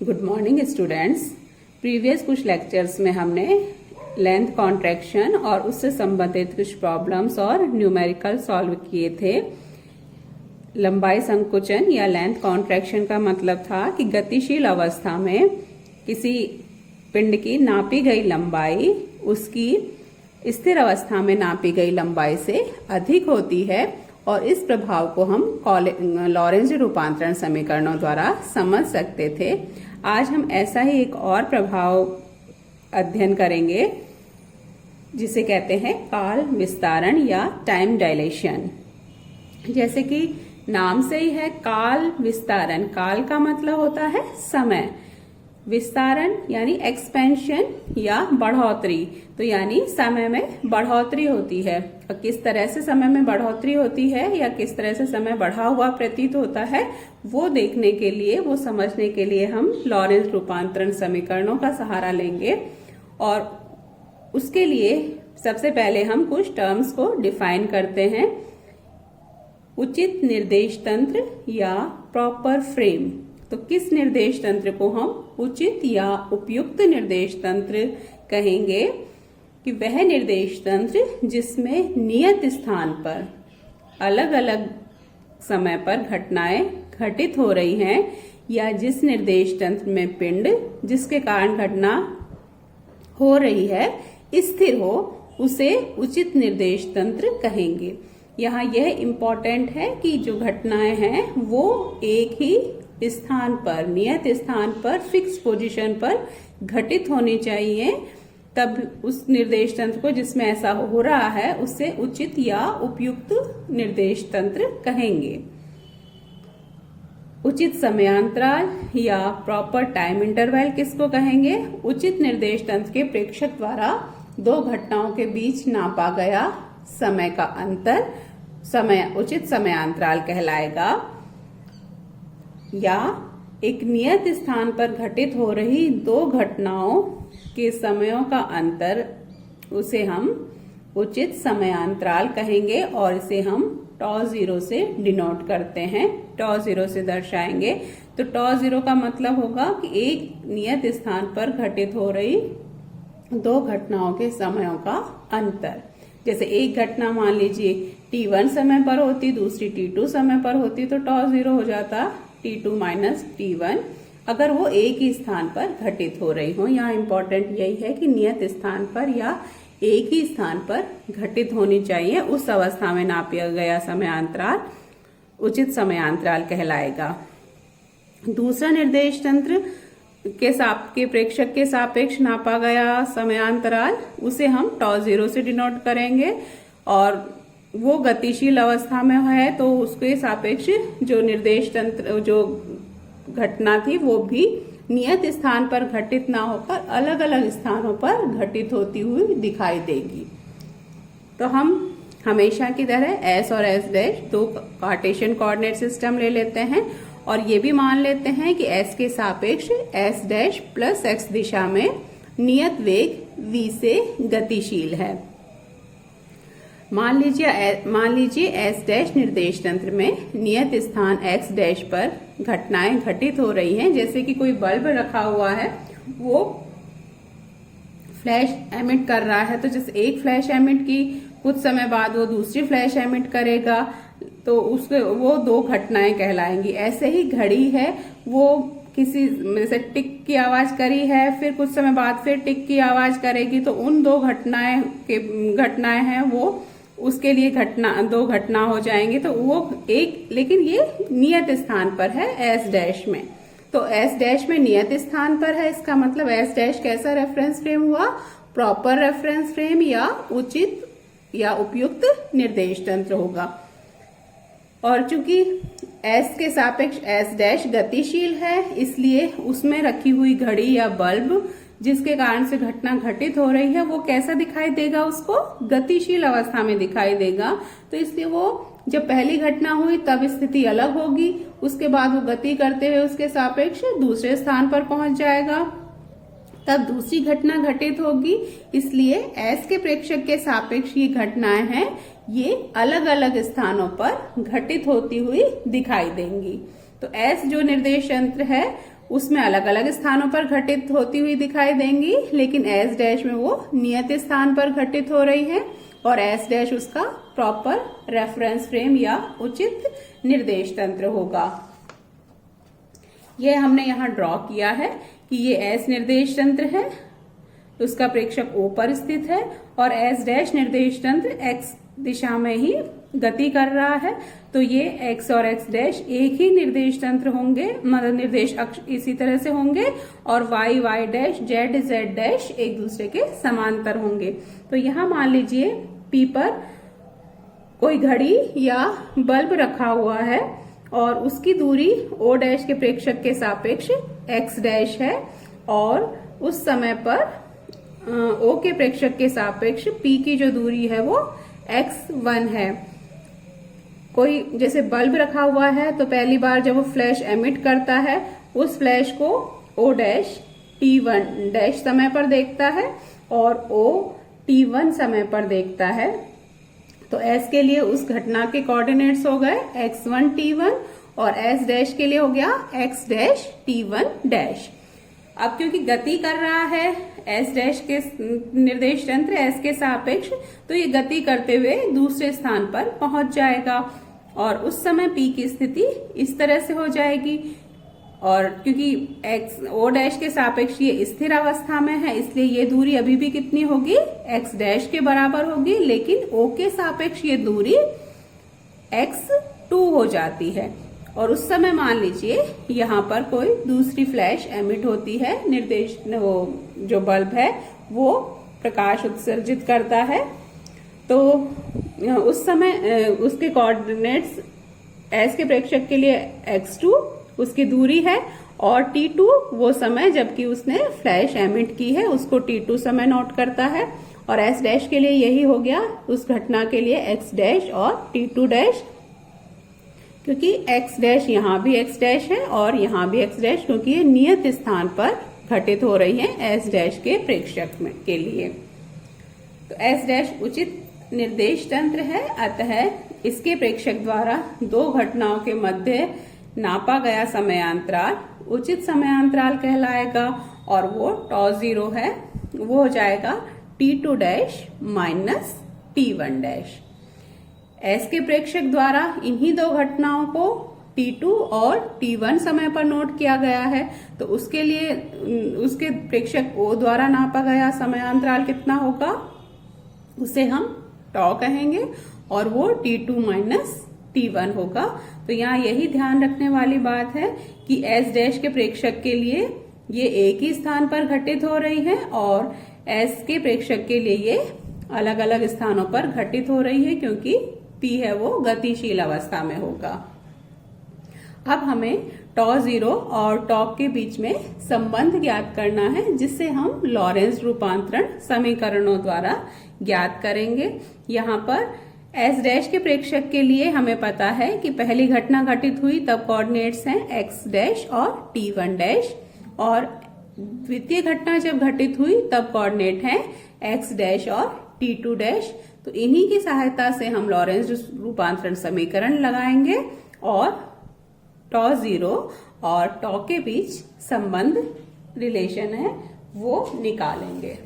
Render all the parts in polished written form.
Good morning students. Previous कुछ lectures में हमने लेंथ कॉन्ट्रैक्शन और उससे संबंधित कुछ प्रॉब्लम्स और न्यूमेरिकल सॉल्व किए थे। लंबाई संकुचन या लेंथ कॉन्ट्रैक्शन का मतलब था कि गतिशील अवस्था में किसी पिंड की नापी गई लंबाई उसकी स्थिर अवस्था में नापी गई लंबाई से अधिक होती है, और इस प्रभाव को हम लॉरेंज रूपांतरण समीकरणों द्वारा समझ सकते थे। आज हम ऐसा ही एक और प्रभाव अध्ययन करेंगे जिसे कहते हैं काल विस्तारण या टाइम डायलेशन। जैसे कि नाम से ही है काल विस्तारण, काल का मतलब होता है समय, विस्तारण यानी एक्सपेंशन या बढ़ोतरी, तो यानी समय में बढ़ोतरी होती है। और किस तरह से समय में बढ़ोतरी होती है या किस तरह से समय बढ़ा हुआ प्रतीत होता है वो देखने के लिए, वो समझने के लिए हम लॉरेंज रूपांतरण समीकरणों का सहारा लेंगे। और उसके लिए सबसे पहले हम कुछ टर्म्स को डिफाइन करते हैं। उचित निर्देश तंत्र या प्रॉपर फ्रेम, तो किस निर्देश तंत्र को हम उचित या उपयुक्त निर्देश तंत्र कहेंगे? कि वह निर्देश तंत्र जिसमें नियत स्थान पर अलग अलग समय पर घटनाएं घटित हो रही हैं, या जिस निर्देश तंत्र में पिंड जिसके कारण घटना हो रही है स्थिर हो, उसे उचित निर्देश तंत्र कहेंगे। यहाँ यह इम्पोर्टेंट है कि जो घटनाएं हैं वो एक ही स्थान पर, नियत स्थान पर, फिक्स पोजीशन पर घटित होनी चाहिए, तब उस निर्देश तंत्र को जिसमें ऐसा हो रहा है उससे उचित या उपयुक्त निर्देश तंत्र कहेंगे। उचित समयांतराल या प्रॉपर टाइम इंटरवल किसको कहेंगे? उचित निर्देश तंत्र के प्रेक्षक द्वारा दो घटनाओं के बीच नापा गया समय का अंतर उचित समयांतराल कहलाएगा। या एक नियत स्थान पर घटित हो रही दो घटनाओं के समयों का अंतर, उसे हम उचित समयांतराल कहेंगे, और इसे हम टॉ जीरो से डिनोट करते हैं, टॉ जीरो से दर्शाएंगे। तो टॉ जीरो का मतलब होगा कि एक नियत स्थान पर घटित हो रही दो घटनाओं के समयों का अंतर। जैसे एक घटना मान लीजिए t1 समय पर होती, दूसरी t2 समय पर होती, तो टॉ जीरो हो जाता t2 माइनस t1, अगर वो एक ही स्थान पर घटित हो रही हो। यहाँ इम्पोर्टेंट यही है कि नियत स्थान पर या एक ही स्थान पर घटित होनी चाहिए, उस अवस्था में नापा गया समयांतराल उचित समयांतराल कहलाएगा। दूसरा निर्देश तंत्र के प्रेक्षक के सापेक्ष नापा गया समयांतराल, उसे हम टॉ जीरो से डिनोट करेंगे, और वो गतिशील अवस्था में है तो उसके सापेक्ष जो निर्देश तंत्र, जो घटना थी वो भी नियत स्थान पर घटित ना होकर अलग अलग स्थानों पर घटित होती हुई दिखाई देगी। तो हम हमेशा की तरह s और s डैश दो कार्टेशियन कोऑर्डिनेट सिस्टम ले लेते हैं, और ये भी मान लेते हैं कि s के सापेक्ष s डैश प्लस x दिशा में नियत वेग v से गतिशील है। मान लीजिए s डैश निर्देश तंत्र में नियत स्थान x डैश पर घटनाएं घटित हो रही हैं। जैसे कि कोई बल्ब रखा हुआ है, वो फ्लैश एमिट कर रहा है, तो जैसे एक फ्लैश एमिट की, कुछ समय बाद वो दूसरी फ्लैश एमिट करेगा, तो उसके वो दो घटनाएं कहलाएंगी। ऐसे ही घड़ी है, वो किसी जैसे टिक की आवाज करी है, फिर कुछ समय बाद फिर टिक की आवाज करेगी, तो उन दो घटनाएं हैं वो उसके लिए दो घटना हो जाएंगे। तो वो एक, लेकिन ये नियत स्थान पर है s डैश में, तो s डैश में नियत स्थान पर है, इसका मतलब s डैश कैसा रेफरेंस फ्रेम हुआ? प्रॉपर रेफरेंस फ्रेम या उचित या उपयुक्त निर्देश तंत्र होगा। और चूंकि s के सापेक्ष s डैश गतिशील है, इसलिए उसमें रखी हुई घड़ी या बल्ब जिसके कारण से घटना घटित हो रही है वो कैसा दिखाई देगा? उसको गतिशील अवस्था में दिखाई देगा। तो इसलिए वो जब पहली घटना हुई तब स्थिति अलग होगी, उसके बाद वो गति करते हुए उसके सापेक्ष दूसरे स्थान पर पहुंच जाएगा, तब दूसरी घटना घटित होगी। इसलिए s के प्रेक्षक के सापेक्ष ये घटनाएं हैं, ये अलग अलग स्थानों पर घटित होती हुई दिखाई देंगी। तो s जो निर्देश तंत्र है उसमें अलग अलग स्थानों पर घटित होती हुई दिखाई देंगी, लेकिन एस डैश में वो नियत स्थान पर घटित हो रही है और एस डैश उसका प्रॉपर रेफरेंस फ्रेम या उचित निर्देश तंत्र होगा। यह हमने यहाँ ड्रॉ किया है कि ये एस निर्देश तंत्र है, उसका प्रेक्षक O पर स्थित है और एस डैश निर्देश तंत्र एक्स दिशा में ही गति कर रहा है, तो ये एक्स और एक्स डैश एक ही निर्देश तंत्र होंगे, मतलब निर्देश अक्ष इसी तरह से होंगे और Y Y dash Z Z dash एक दूसरे के समांतर होंगे। तो यहाँ मान लीजिए P पर कोई घड़ी या बल्ब रखा हुआ है और उसकी दूरी O डैश के प्रेक्षक के सापेक्ष x डैश है और उस समय पर O के प्रेक्षक के सापेक्ष P की जो दूरी है वो x1 है। कोई जैसे बल्ब रखा हुआ है तो पहली बार जब वो फ्लैश एमिट करता है उस फ्लैश को O डैश t1 डैश समय पर देखता है और O t1 समय पर देखता है। तो S के लिए उस घटना के कोऑर्डिनेट्स हो गए x1 t1 और S डैश के लिए हो गया x डैश t1 डैश। अब क्योंकि गति कर रहा है S डैश के निर्देश तंत्र S के सापेक्ष, तो ये गति करते हुए दूसरे स्थान पर पहुंच जाएगा और उस समय P की स्थिति इस तरह से हो जाएगी। और क्योंकि x O डैश के सापेक्ष ये स्थिर अवस्था में है, इसलिए ये दूरी अभी भी कितनी होगी, x डैश के बराबर होगी, लेकिन O के सापेक्ष ये दूरी x2 हो जाती है। और उस समय मान लीजिए यहाँ पर कोई दूसरी फ्लैश एमिट होती है, निर्देश वो जो बल्ब है वो प्रकाश उत्सर्जित करता है, तो उस समय उसके कोऑर्डिनेट्स S के प्रेक्षक के लिए x2 उसकी दूरी है और t2 वो समय जबकि उसने फ्लैश एमिट की है उसको t2 समय नोट करता है और S डैश के लिए यही हो गया उस घटना के लिए x डैश और t2 डैश, क्योंकि x डैश यहाँ भी x डैश है और यहाँ भी x डैश, क्योंकि ये नियत स्थान पर घटित हो रही है S डैश के प्रेक्षक में के लिए। तो S डैश उचित निर्देश तंत्र है, अतः इसके प्रेक्षक द्वारा दो घटनाओं के मध्य नापा गया समयांतराल उचित समयांतराल कहलाएगा और वो τ0 है, वो हो जाएगा t2 dash minus t1 dash. S के प्रेक्षक द्वारा इन्हीं दो घटनाओं को t2 और t1 समय पर नोट किया गया है, तो उसके लिए उसके प्रेक्षक O द्वारा नापा गया समयांतराल कितना होगा, उसे हम τ कहेंगे और वो t2 माइनस t1 होगा। तो यहाँ यही ध्यान रखने वाली बात है कि S डैश के प्रेक्षक के लिए ये एक ही स्थान पर घटित हो रही है और S के प्रेक्षक के लिए ये अलग अलग स्थानों पर घटित हो रही है, क्योंकि P है वो गतिशील अवस्था में होगा। अब हमें τ0 और τ के बीच में संबंध ज्ञात करना है, जिससे हम लॉरेंज रूपांतरण समीकरणों द्वारा ज्ञात करेंगे। यहाँ पर S डैश के प्रेक्षक के लिए हमें पता है कि पहली घटना घटित हुई तब कोऑर्डिनेट्स हैं x डैश और t1 डैश, और द्वितीय घटना जब घटित हुई तब कोऑर्डिनेट हैं x डैश और t2 डैश। तो इन्हीं की सहायता से हम लॉरेंज रूपांतरण समीकरण लगाएंगे और τ0 और τ के बीच संबंध रिलेशन है वो निकालेंगे।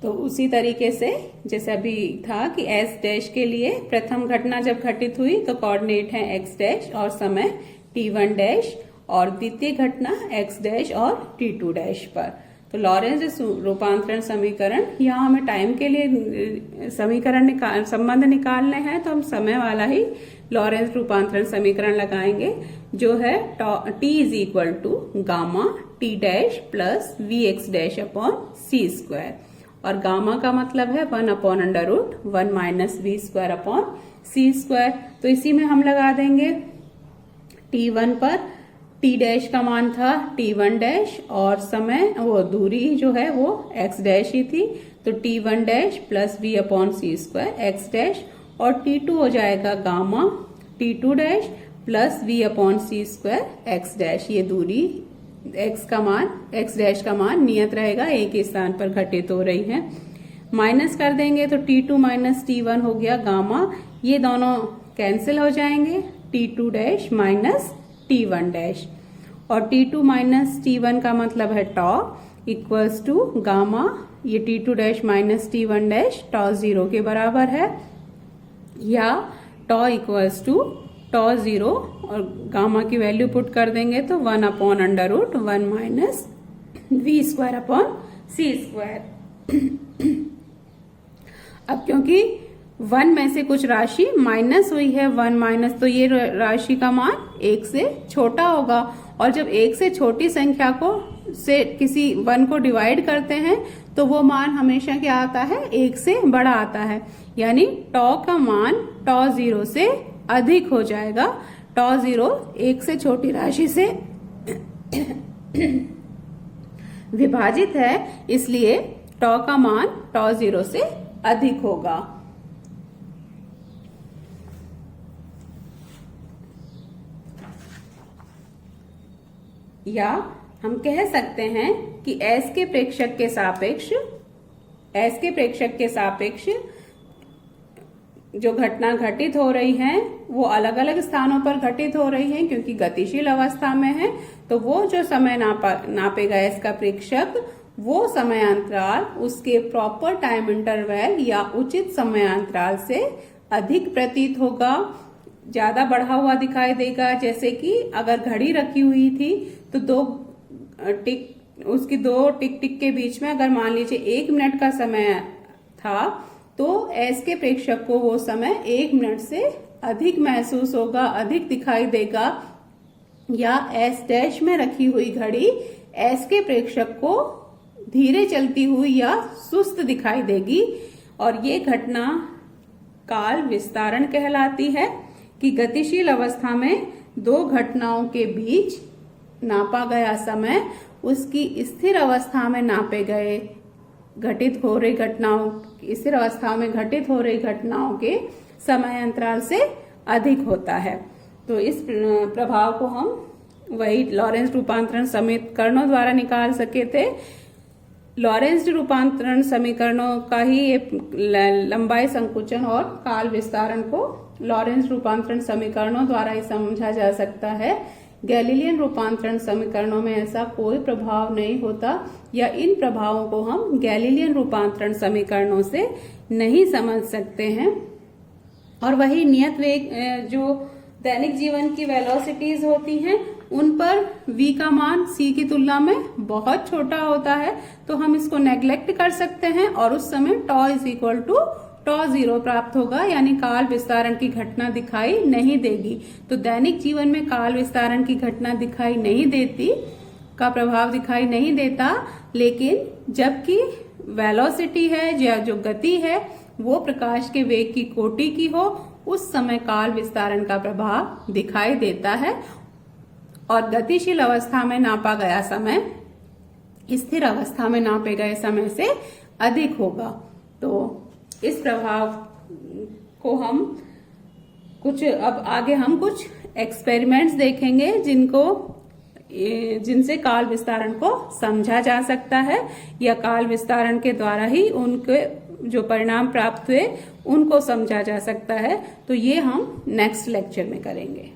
तो उसी तरीके से जैसे अभी था कि S डैश के लिए प्रथम घटना जब घटित हुई तो कोऑर्डिनेट है x डैश और समय t1 डैश, और द्वितीय घटना x डैश और t2 डैश पर। तो लॉरेंज रूपांतरण समीकरण, यहाँ हमें टाइम के लिए समीकरण संबंध निकालने हैं, तो हम समय वाला ही लॉरेंज रूपांतरण समीकरण लगाएंगे, जो है t is equal to gamma t dash plus vx dash upon c square, और गामा का मतलब है 1/√1 minus V square upon C square. तो इसी में हम लगा देंगे t1 पर t डैश का मान था t1 डैश और समय वो दूरी जो है वो x डैश ही थी, तो t1 dash plus v upon C square x dash, और t2 हो जाएगा gamma t2 dash plus v upon C square x dash. ये दूरी x डैश का मान नियत रहेगा, एक ही स्थान पर घटित हो रही है। माइनस कर देंगे तो t2 माइनस t1 हो गया गामा, ये दोनों कैंसिल हो जाएंगे, T2 dash minus T1 dash, और T2 माइनस T1 का मतलब है टॉ इक्वल्स टू गामा, ये T2 dash minus T1 dash टॉ 0 के बराबर है, या टॉ इक्वल्स टू टॉ 0 और गामा की वैल्यू पुट कर देंगे तो 1/√1 माइनस v²/c²। अब क्योंकि 1 में से कुछ राशि माइनस हुई है, 1 माइनस, तो ये राशि का मान 1 से छोटा होगा, और जब 1 से छोटी संख्या को से किसी 1 को डिवाइड करते हैं तो वो मान हमेशा क्या आता है, 1 से बड़ा आता है, यानी टॉ का मान टॉ 0 से अधिक हो जाएगा। टॉ 0 1 से छोटी राशि से विभाजित है, इसलिए टॉ का मान टॉ 0 से अधिक होगा। या हम कह सकते हैं कि s के प्रेक्षक के सापेक्ष जो घटना घटित हो रही है वो अलग अलग स्थानों पर घटित हो रही है, क्योंकि गतिशील अवस्था में है, तो वो जो समय नापेगा s का प्रेक्षक, वो समयांतराल उसके प्रॉपर टाइम इंटरवल या उचित समयांतराल से अधिक प्रतीत होगा, ज्यादा बढ़ा हुआ दिखाई देगा। जैसे कि अगर घड़ी रखी हुई थी तो उसकी दो टिक टिक के बीच में अगर मान लीजिए 1 मिनट का समय था, तो एस के प्रेक्षक को वो समय 1 मिनट से अधिक महसूस होगा, अधिक दिखाई देगा। या एस डैश में रखी हुई घड़ी एस के प्रेक्षक को धीरे चलती हुई या सुस्त दिखाई देगी, और ये घटना काल विस्तारण कहलाती है कि गतिशील अवस्था में दो घटनाओं के बीच नापा गया समय उसकी स्थिर अवस्था में नापे गए घटित हो रही घटनाओं के समय अंतराल से अधिक होता है। तो इस प्रभाव को हम वही लॉरेंज रूपांतरण समीकरणों द्वारा निकाल सके थे। लॉरेंज रूपांतरण समीकरणों का ही लंबाई संकुचन और काल विस्तारण को लॉरेंज रूपांतरण समीकरणों द्वारा ही समझा जा सकता है। गैलीलियन रूपांतरण समीकरणों में ऐसा कोई प्रभाव नहीं होता, या इन प्रभावों को हम गैलीलियन रूपांतरण समीकरणों से नहीं समझ सकते हैं। और वही नियत वेग जो दैनिक जीवन की वेलोसिटीज होती हैं, उन पर v का मान c की तुलना में बहुत छोटा होता है, तो हम इसको नेग्लेक्ट कर सकते हैं और उस समय टॉ इज इक्वल टू टॉ 0 प्राप्त होगा, यानी काल विस्तारण की घटना दिखाई नहीं देगी। तो दैनिक जीवन में काल विस्तारण की घटना दिखाई नहीं देती, का प्रभाव दिखाई नहीं देता, लेकिन जबकि वेलोसिटी है या जो गति है वो प्रकाश के वेग की कोटि की हो, उस समय काल विस्तारण का प्रभाव दिखाई देता है, और गतिशील अवस्था में नापा गया समय स्थिर अवस्था में नापे गए समय से अधिक होगा। तो इस प्रभाव को हम अब आगे हम कुछ एक्सपेरिमेंट्स देखेंगे जिनसे काल विस्तारण को समझा जा सकता है, या काल विस्तारण के द्वारा ही उनके जो परिणाम प्राप्त हुए उनको समझा जा सकता है। तो ये हम नेक्स्ट लेक्चर में करेंगे।